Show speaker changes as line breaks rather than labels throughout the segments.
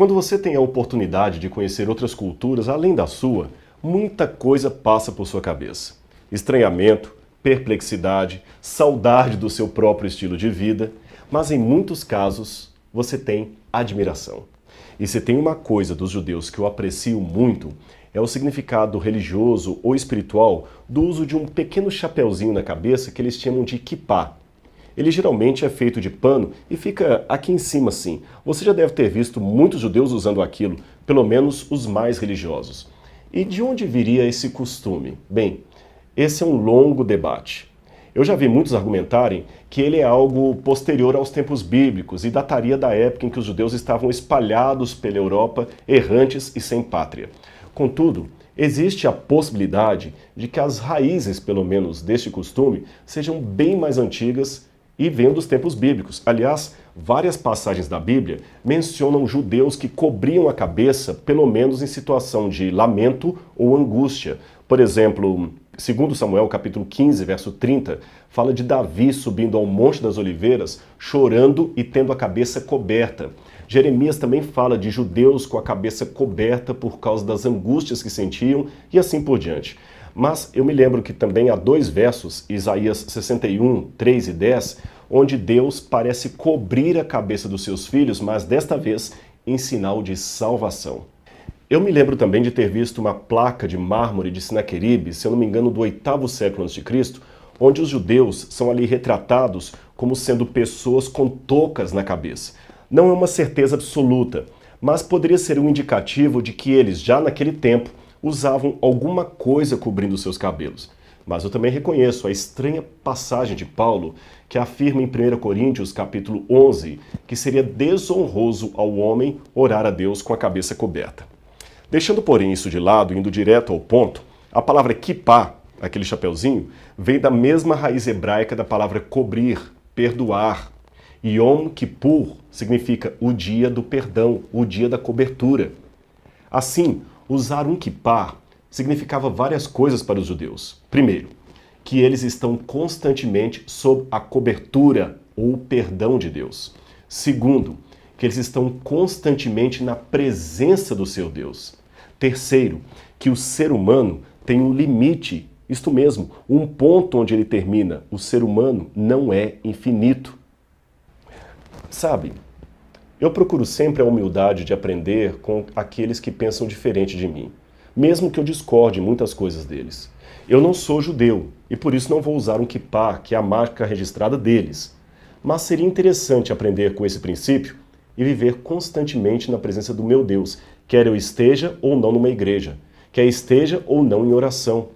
Quando você tem a oportunidade de conhecer outras culturas além da sua, muita coisa passa por sua cabeça. Estranhamento, perplexidade, saudade do seu próprio estilo de vida, mas em muitos casos você tem admiração. E se tem uma coisa dos judeus que eu aprecio muito, é o significado religioso ou espiritual do uso de um pequeno chapeuzinho na cabeça que eles chamam de kippá. Ele geralmente é feito de pano e fica aqui em cima assim. Você já deve ter visto muitos judeus usando aquilo, pelo menos os mais religiosos. E de onde viria esse costume? Bem, esse é um longo debate. Eu já vi muitos argumentarem que ele é algo posterior aos tempos bíblicos e dataria da época em que os judeus estavam espalhados pela Europa, errantes e sem pátria. Contudo, existe a possibilidade de que as raízes, pelo menos, deste costume sejam bem mais antigas e vêm dos tempos bíblicos. Aliás, várias passagens da Bíblia mencionam judeus que cobriam a cabeça, pelo menos em situação de lamento ou angústia. Por exemplo, 2 Samuel capítulo 15, verso 30, fala de Davi subindo ao Monte das Oliveiras, chorando e tendo a cabeça coberta. Jeremias também fala de judeus com a cabeça coberta por causa das angústias que sentiam e assim por diante. Mas eu me lembro que também há 2 versos, Isaías 61, 3 e 10, onde Deus parece cobrir a cabeça dos seus filhos, mas desta vez em sinal de salvação. Eu me lembro também de ter visto uma placa de mármore de Senaqueribe, se eu não me engano do 8º século a.C., onde os judeus são ali retratados como sendo pessoas com toucas na cabeça. Não é uma certeza absoluta, mas poderia ser um indicativo de que eles, já naquele tempo, usavam alguma coisa cobrindo seus cabelos. Mas eu também reconheço a estranha passagem de Paulo que afirma em 1 Coríntios capítulo 11 que seria desonroso ao homem orar a Deus com a cabeça coberta. Deixando, porém, isso de lado, indo direto ao ponto, a palavra kippá, aquele chapeuzinho, vem da mesma raiz hebraica da palavra cobrir, perdoar. Yom Kippur significa o dia do perdão, o dia da cobertura. Assim, usar um kippá significava várias coisas para os judeus. Primeiro, que eles estão constantemente sob a cobertura ou perdão de Deus. Segundo, que eles estão constantemente na presença do seu Deus. Terceiro, que o ser humano tem um limite, isto mesmo, um ponto onde ele termina. O ser humano não é infinito. Sabe, eu procuro sempre a humildade de aprender com aqueles que pensam diferente de mim, mesmo que eu discorde muitas coisas deles. Eu não sou judeu e por isso não vou usar um kippá, que é a marca registrada deles. Mas seria interessante aprender com esse princípio e viver constantemente na presença do meu Deus, quer eu esteja ou não numa igreja, quer esteja ou não em oração.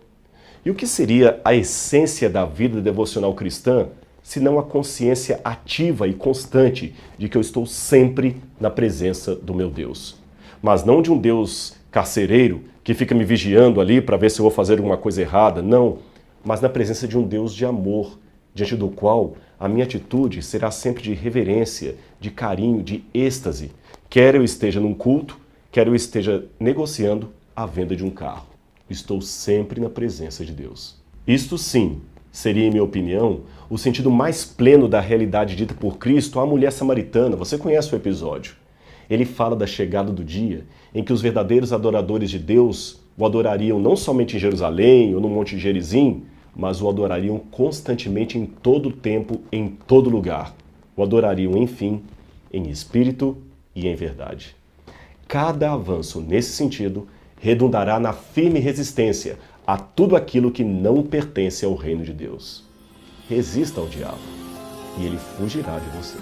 E o que seria a essência da vida devocional cristã, se não a consciência ativa e constante de que eu estou sempre na presença do meu Deus? Mas não de um Deus carcereiro que fica me vigiando ali para ver se eu vou fazer alguma coisa errada, não, mas na presença de um Deus de amor, diante do qual a minha atitude será sempre de reverência, de carinho, de êxtase, quer eu esteja num culto, quer eu esteja negociando a venda de um carro. Estou sempre na presença de Deus. Isto sim seria, em minha opinião, o sentido mais pleno da realidade dita por Cristo à mulher samaritana. Você conhece o episódio. Ele fala da chegada do dia em que os verdadeiros adoradores de Deus o adorariam não somente em Jerusalém ou no Monte Gerizim, mas o adorariam constantemente em todo tempo, em todo lugar. O adorariam, enfim, em espírito e em verdade. Cada avanço nesse sentido redundará na firme resistência a tudo aquilo que não pertence ao reino de Deus. Resista ao diabo e ele fugirá de você.